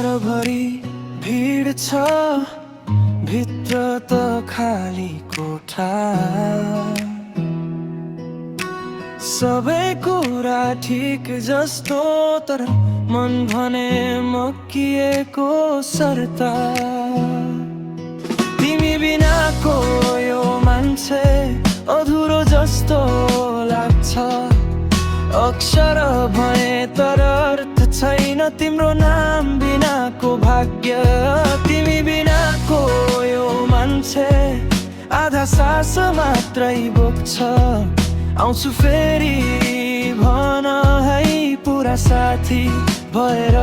सहरभरि भिड छ, भित्र त खाली कोठा। सबै कुरा ठिक जस्तो, तर मन भने मक्किएको सर्ता। तिमी बिनाको यो मान्छे अधुरो जस्तो लाग्छ। अक्षर भए तर अर्थ छैन तिम्रो नाम बिनाको भाग्य। तिमी बिनाको यो मान्छे आधा सास मात्रै बोक्छ। आउँछु फेरि भन है पुरा साथी भएर।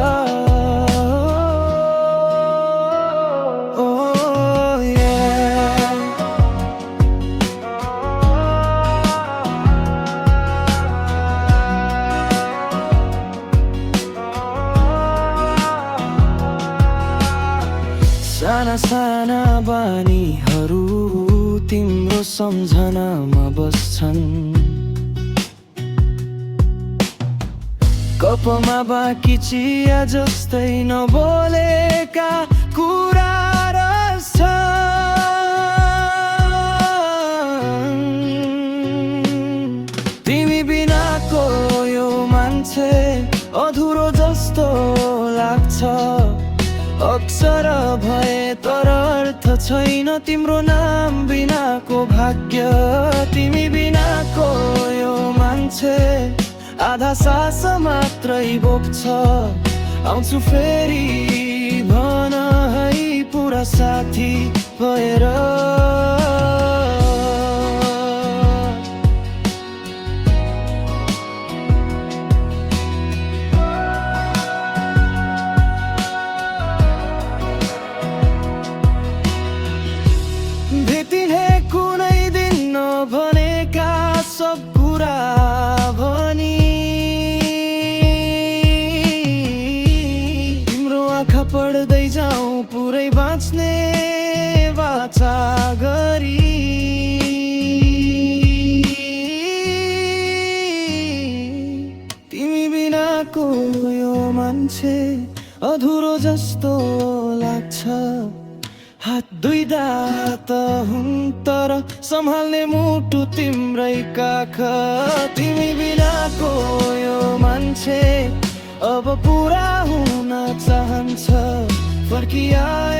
साना साना बानीहरू तिम्रो सम्झनामा बस्छन्। कपमा बाँकी चिया जस्तै नबोलेका कुरा रहन्छन्। तिमी बिनाको यो मान्छे अधुरो जस्तो लाग्छ। अक्षर भए तर अर्थ छैन तिम्रो नाम बिनाको भाग्य। तिमी बिनाको यो मान्छे आधा सास मात्रै बोक्छ। आउँछु फेरि भन है पुरा साथी भएर। भेटिने कुनै दिन नभनेका सब कुरा भनी। तिम्रो आँखा पढ्दै जाउँ पुरै बाँच्ने वाचा गरी। तिमी बिनाको यो मान्छे अधुरो जस्तो लाग्छ। हात दुईदा त हुन् तर सम्हाल्ने मुटु तिम्रै काख। तिमी बिनाको यो मान्छे अब पुरा हुन चाहन्छ। फर्किआए